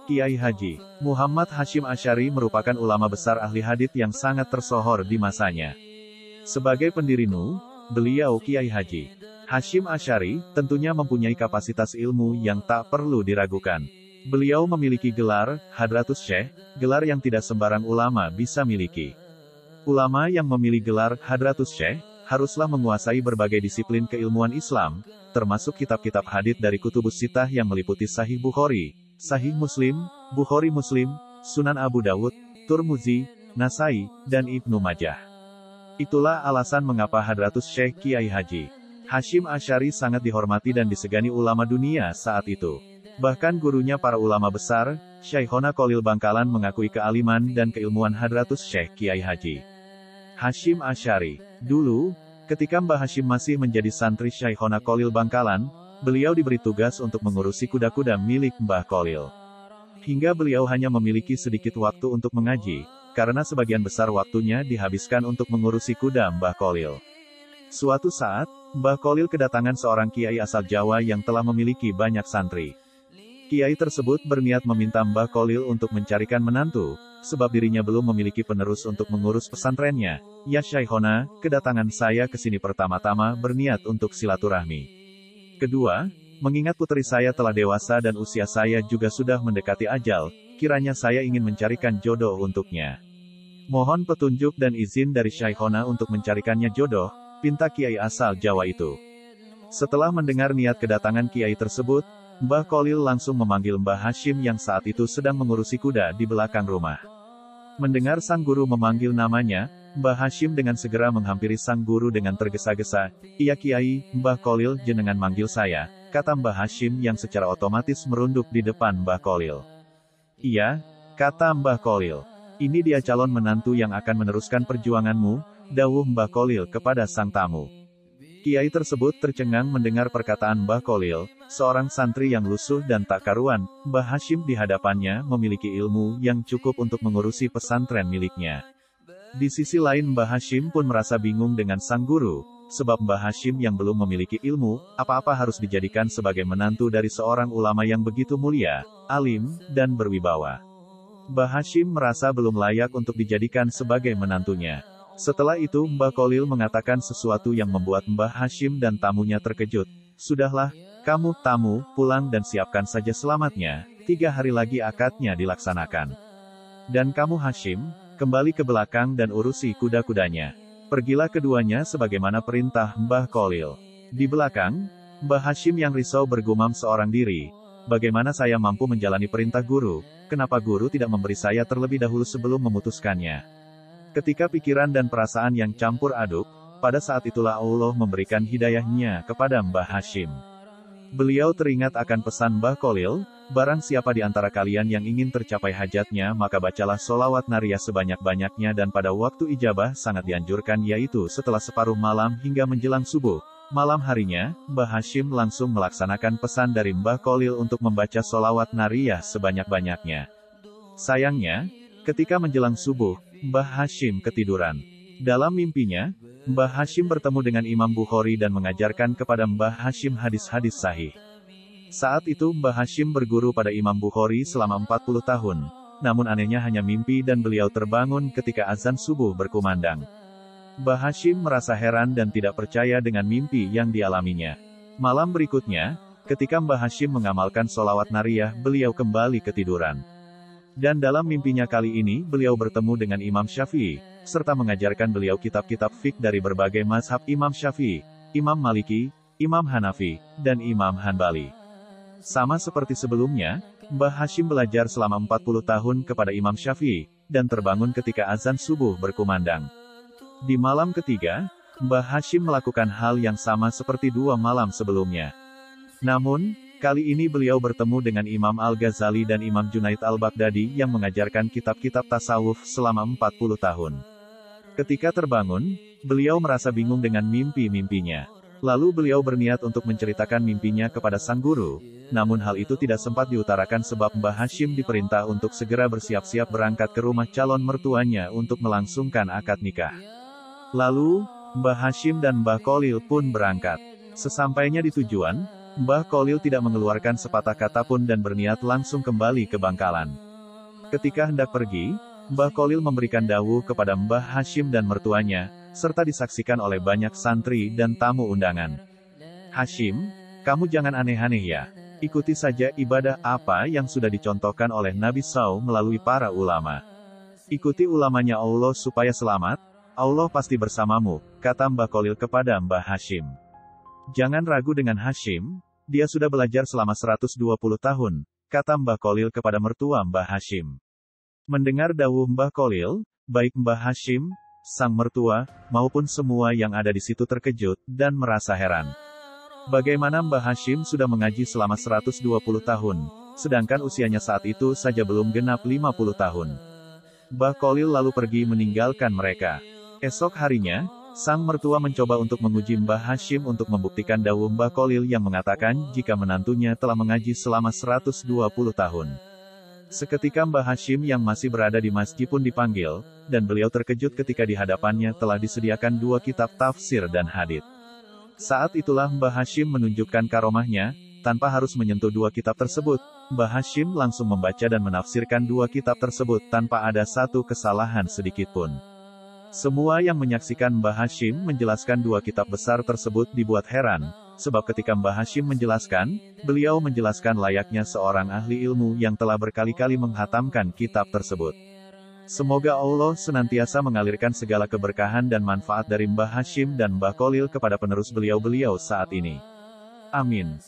Kiai Haji Muhammad Hasyim Asy'ari merupakan ulama besar ahli hadits yang sangat tersohor di masanya. Sebagai pendiri NU, beliau Kiai Haji Hasyim Asy'ari tentunya mempunyai kapasitas ilmu yang tak perlu diragukan. Beliau memiliki gelar Hadratus Syekh, gelar yang tidak sembarang ulama bisa miliki. Ulama yang memiliki gelar Hadratus Syekh haruslah menguasai berbagai disiplin keilmuan Islam, termasuk kitab-kitab hadits dari Kutubus Sittah yang meliputi Sahih Bukhari, Sahih Muslim, Bukhari Muslim, Sunan Abu Dawud, Tirmidzi, Nasai, dan Ibnu Majah. Itulah alasan mengapa Hadratus Syekh Kiai Haji Hasyim Asy'ari sangat dihormati dan disegani ulama dunia saat itu. Bahkan gurunya para ulama besar, Syekhona Khalil Bangkalan mengakui kealiman dan keilmuan Hadratus Syekh Kiai Haji Hasyim Asy'ari. Dulu, ketika Mbah Hasyim masih menjadi santri Syekhona Khalil Bangkalan, beliau diberi tugas untuk mengurusi kuda-kuda milik Mbah Khalil. Hingga beliau hanya memiliki sedikit waktu untuk mengaji, karena sebagian besar waktunya dihabiskan untuk mengurusi kuda Mbah Khalil. Suatu saat, Mbah Khalil kedatangan seorang kiai asal Jawa yang telah memiliki banyak santri. Kiai tersebut berniat meminta Mbah Khalil untuk mencarikan menantu, sebab dirinya belum memiliki penerus untuk mengurus pesantrennya. Ya Syekhona, kedatangan saya ke sini pertama-tama berniat untuk silaturahmi. Kedua, mengingat putri saya telah dewasa dan usia saya juga sudah mendekati ajal, kiranya saya ingin mencarikan jodoh untuknya. Mohon petunjuk dan izin dari Syekhona untuk mencarikannya jodoh, pinta kiai asal Jawa itu. Setelah mendengar niat kedatangan kiai tersebut, Mbah Khalil langsung memanggil Mbah Hasyim yang saat itu sedang mengurusi kuda di belakang rumah. Mendengar sang guru memanggil namanya, Mbah Hasyim dengan segera menghampiri sang guru dengan tergesa-gesa. "Iya Kiai, Mbah Khalil jenengan manggil saya," kata Mbah Hasyim yang secara otomatis merunduk di depan Mbah Khalil. "Iya," kata Mbah Khalil. "Ini dia calon menantu yang akan meneruskan perjuanganmu," dawuh Mbah Khalil kepada sang tamu. Kiai tersebut tercengang mendengar perkataan Mbah Khalil, seorang santri yang lusuh dan tak karuan. Mbah Hasyim di hadapannya memiliki ilmu yang cukup untuk mengurusi pesantren miliknya. Di sisi lain Mbah Hasyim pun merasa bingung dengan sang guru, sebab Mbah Hasyim yang belum memiliki ilmu, apa-apa harus dijadikan sebagai menantu dari seorang ulama yang begitu mulia, alim, dan berwibawa. Mbah Hasyim merasa belum layak untuk dijadikan sebagai menantunya. Setelah itu Mbah Khalil mengatakan sesuatu yang membuat Mbah Hasyim dan tamunya terkejut. "Sudahlah, kamu tamu, pulang dan siapkan saja selamatnya, 3 hari lagi akadnya dilaksanakan. Dan kamu Hasyim, kembali ke belakang dan urusi kuda-kudanya." Pergilah keduanya sebagaimana perintah Mbah Khalil. Di belakang, Mbah Hasyim yang risau bergumam seorang diri, "Bagaimana saya mampu menjalani perintah guru? Kenapa guru tidak memberi saya terlebih dahulu sebelum memutuskannya?" Ketika pikiran dan perasaan yang campur aduk, pada saat itulah Allah memberikan hidayahnya kepada Mbah Hasyim. Beliau teringat akan pesan Mbah Khalil, "Barang siapa di antara kalian yang ingin tercapai hajatnya maka bacalah sholawat nariyah sebanyak-banyaknya dan pada waktu ijabah sangat dianjurkan yaitu setelah separuh malam hingga menjelang subuh." Malam harinya, Mbah Hasyim langsung melaksanakan pesan dari Mbah Khalil untuk membaca sholawat nariyah sebanyak-banyaknya. Sayangnya, ketika menjelang subuh, Mbah Hasyim ketiduran. Dalam mimpinya, Mbah Hasyim bertemu dengan Imam Bukhari dan mengajarkan kepada Mbah Hasyim hadis-hadis sahih. Saat itu Mbah Hasyim berguru pada Imam Bukhari selama 40 tahun. Namun anehnya hanya mimpi dan beliau terbangun ketika azan subuh berkumandang. Mbah Hasyim merasa heran dan tidak percaya dengan mimpi yang dialaminya. Malam berikutnya, ketika Mbah Hasyim mengamalkan sholawat nariyah, beliau kembali ketiduran. Dan dalam mimpinya kali ini beliau bertemu dengan Imam Syafi'i, serta mengajarkan beliau kitab-kitab fiqh dari berbagai mazhab Imam Syafi'i, Imam Maliki, Imam Hanafi, dan Imam Hanbali. Sama seperti sebelumnya, Mbah Hasyim belajar selama 40 tahun kepada Imam Syafi'i, dan terbangun ketika azan subuh berkumandang. Di malam ketiga, Mbah Hasyim melakukan hal yang sama seperti 2 malam sebelumnya. Namun, kali ini beliau bertemu dengan Imam Al-Ghazali dan Imam Junaid Al-Baghdadi yang mengajarkan kitab-kitab tasawuf selama 40 tahun. Ketika terbangun, beliau merasa bingung dengan mimpi-mimpinya. Lalu beliau berniat untuk menceritakan mimpinya kepada sang guru, namun hal itu tidak sempat diutarakan sebab Mbah Hasyim diperintah untuk segera bersiap-siap berangkat ke rumah calon mertuanya untuk melangsungkan akad nikah. Lalu, Mbah Hasyim dan Mbah Khalil pun berangkat. Sesampainya di tujuan, Mbah Kholil tidak mengeluarkan sepatah kata pun dan berniat langsung kembali ke Bangkalan. Ketika hendak pergi, Mbah Kholil memberikan dawuh kepada Mbah Hashim dan mertuanya, serta disaksikan oleh banyak santri dan tamu undangan. "Hashim, kamu jangan aneh-aneh ya. Ikuti saja ibadah apa yang sudah dicontohkan oleh Nabi SAW melalui para ulama. Ikuti ulamanya Allah supaya selamat, Allah pasti bersamamu," kata Mbah Kholil kepada Mbah Hashim. "Jangan ragu dengan Hashim, dia sudah belajar selama 120 tahun, kata Mbah Kholil kepada mertua Mbah Hashim. Mendengar dawuh Mbah Kholil, baik Mbah Hashim, sang mertua, maupun semua yang ada di situ terkejut, dan merasa heran. Bagaimana Mbah Hashim sudah mengaji selama 120 tahun, sedangkan usianya saat itu saja belum genap 50 tahun. Mbah Kholil lalu pergi meninggalkan mereka. Esok harinya, sang mertua mencoba untuk menguji Mbah Hashim untuk membuktikan dawuh Mbah Kholil yang mengatakan jika menantunya telah mengaji selama 120 tahun. Seketika Mbah Hashim yang masih berada di masjid pun dipanggil, dan beliau terkejut ketika di hadapannya telah disediakan 2 kitab tafsir dan hadits. Saat itulah Mbah Hashim menunjukkan karomahnya, tanpa harus menyentuh 2 kitab tersebut, Mbah Hashim langsung membaca dan menafsirkan 2 kitab tersebut tanpa ada satu kesalahan sedikit pun. Semua yang menyaksikan Mbah Hashim menjelaskan 2 kitab besar tersebut dibuat heran, sebab ketika Mbah Hashim menjelaskan, beliau menjelaskan layaknya seorang ahli ilmu yang telah berkali-kali menghatamkan kitab tersebut. Semoga Allah senantiasa mengalirkan segala keberkahan dan manfaat dari Mbah Hashim dan Mbah Kholil kepada penerus beliau-beliau saat ini. Amin.